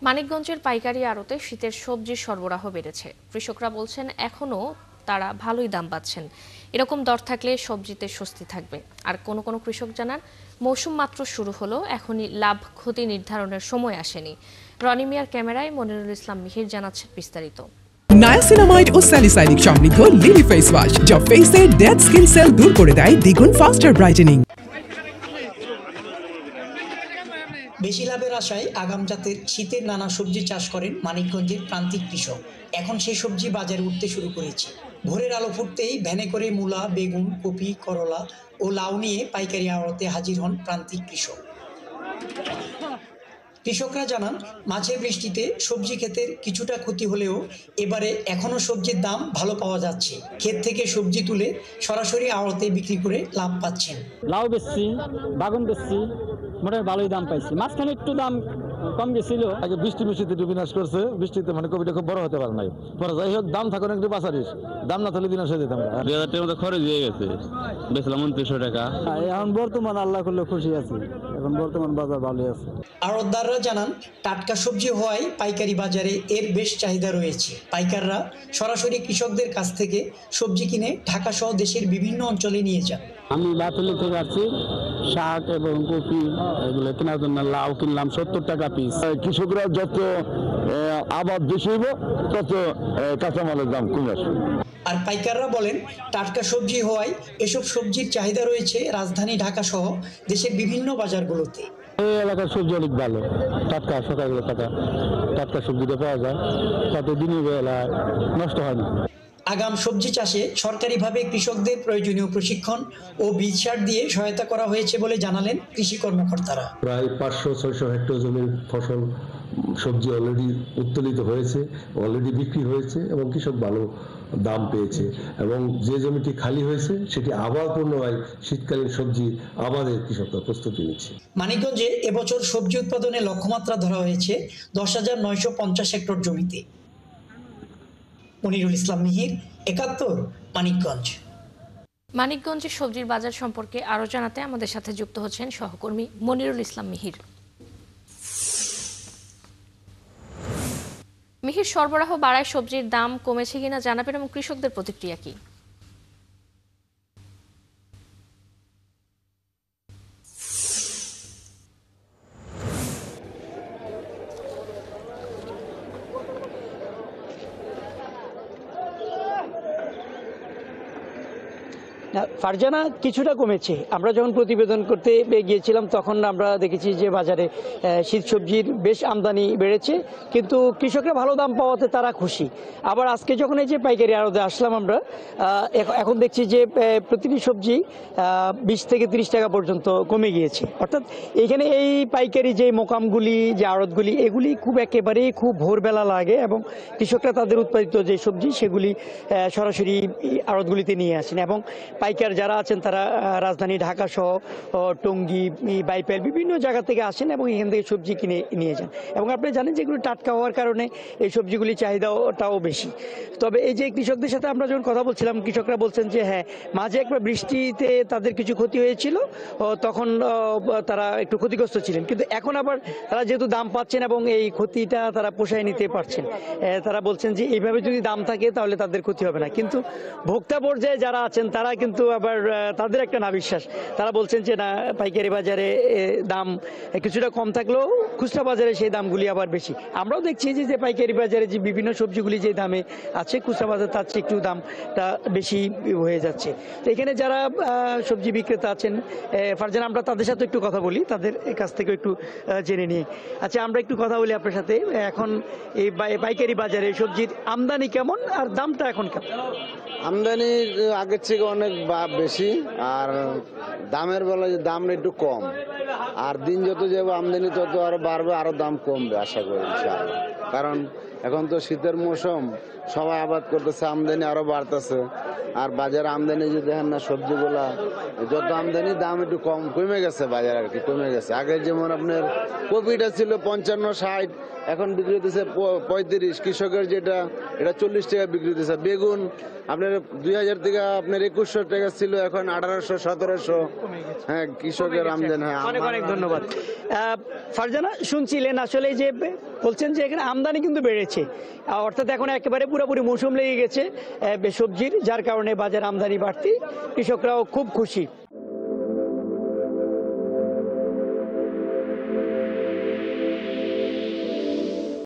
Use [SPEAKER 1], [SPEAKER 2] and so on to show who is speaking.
[SPEAKER 1] মানিকগঞ্জের পাইকারি আড়তে শীতের সবজির সরবরাহ বেড়েছে। কৃষকরা বলছেন এখনও তারা ভালোই দাম পাচ্ছেন। এরকম দর থাকলে সবজিতে স্বস্তি থাকবে। আর কোনো কোনো কৃষক জানান মৌসুম মাত্র শুরু হলো, এখনই লাভ ক্ষতি নির্ধারণের সময় আসেনি। রনি মিয়ার ক্যামেরায় মনিরুল ইসলাম মিহির জানাচ্ছেন বিস্তারিত।
[SPEAKER 2] নায়াসিনামাইড ও স্যালিসাইলিক সমৃদ্ধ লিলি ফেস ওয়াশ, যা ফেসের ডেড স্কিন সেল দূর করে দেয় দ্বিগুণ ফাস্টার ব্রাইটেনিং।
[SPEAKER 3] বেশি লাভের আশায় আগাম জাতের শীতের নানা সবজি চাষ করেন মানিকগঞ্জের প্রান্তিক কৃষক। এখন সেই সবজি বাজারে উঠতে শুরু করেছে। ভোরের আলো ফুটতেই ভ্যানে করে মূলা, বেগুন, কপি, করলা ও লাউ নিয়ে পাইকারি আড়তে হাজির হন প্রান্তিক কৃষক। কৃষকরা জানান মাঝে বৃষ্টিতে সবজি ক্ষেতের কিছুটা ক্ষতি হলেও এবারে এখনো সবজির দাম ভালো পাওয়া যাচ্ছে। ক্ষেত থেকে সবজি তুলে সরাসরি আড়তে বিক্রি করে লাভ পাচ্ছেন।
[SPEAKER 4] লাউ বেচছি, বাগুন বেচছি, মোটামুটি ভালোই দাম পাইছি। মাঝখানে একটু দাম কম গেছিল।
[SPEAKER 5] আগে বৃষ্টিতে একটু বিনাশ করছে, বৃষ্টিতে কপিটা খুব বড় হতে পারে নাই। পরে যাই হোক দাম থাকুন একটু বাঁচারিস, দাম না থাকলে বিনাশ হয়ে যেতাম।
[SPEAKER 6] 2000 টাকার মতো খরচ হয়ে গেছে, বেচলাম 2900 টাকা।
[SPEAKER 4] এখন বর্তমান আল্লাহ করলে খুশি আছি, এখন বর্তমান বাজার ভালোই আছে।
[SPEAKER 3] আড়তদাররা জানান টাটকা সবজি হওয়ায় পাইকারি বাজারে এর বেশ চাহিদা রয়েছে। পাইকাররা সরাসরি কৃষকদের কাছ থেকে সবজি কিনে ঢাকা সহ দেশের বিভিন্ন অঞ্চলে নিয়ে যান।
[SPEAKER 4] আমি বাতুলি থেকে আসছি, শাক এবং কপি এগুলো কেনার জন্য লাউ কিনলাম 70 টাকা পিস।
[SPEAKER 5] কৃষকরা যত আবাদ বেশি হইব তত কাঁচামালের দাম কমে আসবে।
[SPEAKER 3] আর পাইকাররা বলেন টাটকা সবজি হওয়ায় এসব সবজির চাহিদা রয়েছে রাজধানী ঢাকা সহ দেশের বিভিন্ন বাজারগুলোতে।
[SPEAKER 4] এই এলাকার সবজি অনেক ভালো, টাটকা সকালবেলা টাটকা সবজিটা পাওয়া যায়, তাতে দিনের বেলা নষ্ট হয় না।
[SPEAKER 3] আগাম সবজি চাষে সরকারিভাবে কৃষকদের প্রয়োজনীয় প্রশিক্ষণ ও বীজ সার দিয়ে সহায়তা করা হয়েছে বলে জানালেন কৃষি কর্মকর্তারা।
[SPEAKER 7] প্রায় 500-600 হেক্টর জমির ফসল সবজি অলরেডি উত্তোলিত হয়েছে, অলরেডি বিক্রি হয়েছে এবং কৃষক ভালো দাম পেয়েছে। এবং যে জমিটি খালি হয়েছে সেটি আবার পুনরায় শীতকালীন সবজি আবাদের কৃষকরা প্রস্তুতি নিচ্ছে।
[SPEAKER 3] মানিকগঞ্জে এবছর সবজি উৎপাদনে লক্ষ্যমাত্রা ধরা হয়েছে 10,950 হেক্টর জমিতে। মনিরুল ইসলাম মিহির, 71, মানিকগঞ্জ।
[SPEAKER 1] মানিকগঞ্জের সবজির বাজার সম্পর্কে আরও জানাতে আমাদের সাথে যুক্ত হচ্ছেন সহকর্মী মনিরুল ইসলাম মিহির। মিহির, সরবরাহ বাড়ায় সবজির দাম কমেছে কিনা জানাবেন এবং কৃষকদের প্রতিক্রিয়া কি?
[SPEAKER 8] ফারজানা, কিছুটা কমেছে। আমরা যখন প্রতিবেদন করতে গিয়েছিলাম তখন আমরা দেখেছি যে বাজারে শীত সবজির বেশ আমদানি বেড়েছে, কিন্তু কৃষকরা ভালো দাম পাওয়াতে তারা খুশি। আবার আজকে যখন এই যে পাইকারি আড়তে আসলাম আমরা, এখন দেখছি যে প্রতিটি সবজি 20 থেকে 30 টাকা পর্যন্ত কমে গিয়েছে। অর্থাৎ এখানে এই পাইকারি যে মোকামগুলি, যে আড়তগুলি, এগুলি একেবারেই খুব ভোরবেলা লাগে এবং কৃষকরা তাদের উৎপাদিত যে সবজি সেগুলি সরাসরি আড়তগুলিতে নিয়ে আসেন। এবং পাইকার যারা আছেন তারা রাজধানী ঢাকা সহ টঙ্গী, বাইপাইল বিভিন্ন জায়গা থেকে আসেন এবং এখান থেকে সবজি কিনে নিয়ে যান। এবং আপনি জানেন যে এগুলো টাটকা হওয়ার কারণে এই সবজিগুলির চাহিদাটাও বেশি। তবে এই যে কৃষকদের সাথে আমরা যখন কথা বলছিলাম, কৃষকরা বলছেন যে হ্যাঁ, মাঝে একবার বৃষ্টিতে তাদের কিছু ক্ষতি হয়েছিল, তখন তারা একটু ক্ষতিগ্রস্ত ছিলেন, কিন্তু এখন আবার তারা যেহেতু দাম পাচ্ছেন এবং এই ক্ষতিটা তারা পোষায় নিতে পারছেন, তারা বলছেন যে এইভাবে যদি দাম থাকে তাহলে তাদের ক্ষতি হবে না। কিন্তু ভোক্তা পর্যায়ে যারা আছেন তারা কিন্তু আবার তাদের একটা না বিশ্বাস। তারা বলছেন যে না, পাইকারি বাজারে দাম কিছুটা কম থাকলেও খুচরা বাজারে সেই দামগুলি আবার বেশি। আমরাও দেখছি যে পাইকারি বাজারে যে বিভিন্ন সবজিগুলি যে দামে আছে, খুচরা বাজার তার চেয়ে একটু দামটা বেশি হয়ে যাচ্ছে। তো এখানে যারা সবজি বিক্রেতা আছেন, ফারজানা, আমরা তাদের সাথে একটু কথা বলি, তাদের কাছ থেকে একটু জেনে নিই। আচ্ছা, আমরা একটু কথা বলি আপনার সাথে। এখন এই পাইকারি বাজারে সবজির আমদানি কেমন আর দামটা এখন কেমন?
[SPEAKER 9] আমদানি আগের থেকে অনেক বেশি, আর দামের বেলায় দাম একটু কম। আর দিন যত যাবে আমদানি তত আরো বাড়বে, আরো দাম কমবে আশা করি ইনশাআল্লাহ। কারণ এখন তো শীতের মৌসুম, সবাই আবাদ করতেছে, আমদানি আরো বাড়তেছে। আর বাজারে আমদানি যদি দেখেন না, সবজিগুলা যত আমদানি দাম একটু কমে গেছে বাজার, আর কি কমে গেছে। আগে যেমন আপনার কপিটা ছিল 55-60, এখন বিক্রি হতেছে 35, কৃষকের যেটা এটা 40 টাকা বিক্রি হতেছে। বেগুন আপনার 2000 থেকে আপনার 2100 টাকা ছিল, এখন 1800 1700। হ্যাঁ, কৃষকের আমদানি। হ্যাঁ,
[SPEAKER 8] অনেক অনেক ধন্যবাদ। ফারজানা, শুনছিলেন আসলে যে বলছেন যে এখানে আমদানি কিন্তু বেড়েছে, অর্থাৎ এখন একেবারে পুরোপুরি মৌসুম লেগে গেছে সবজির, যার কারণে বাজার আমদানি বাড়তি, কৃষকরাও খুব খুশি।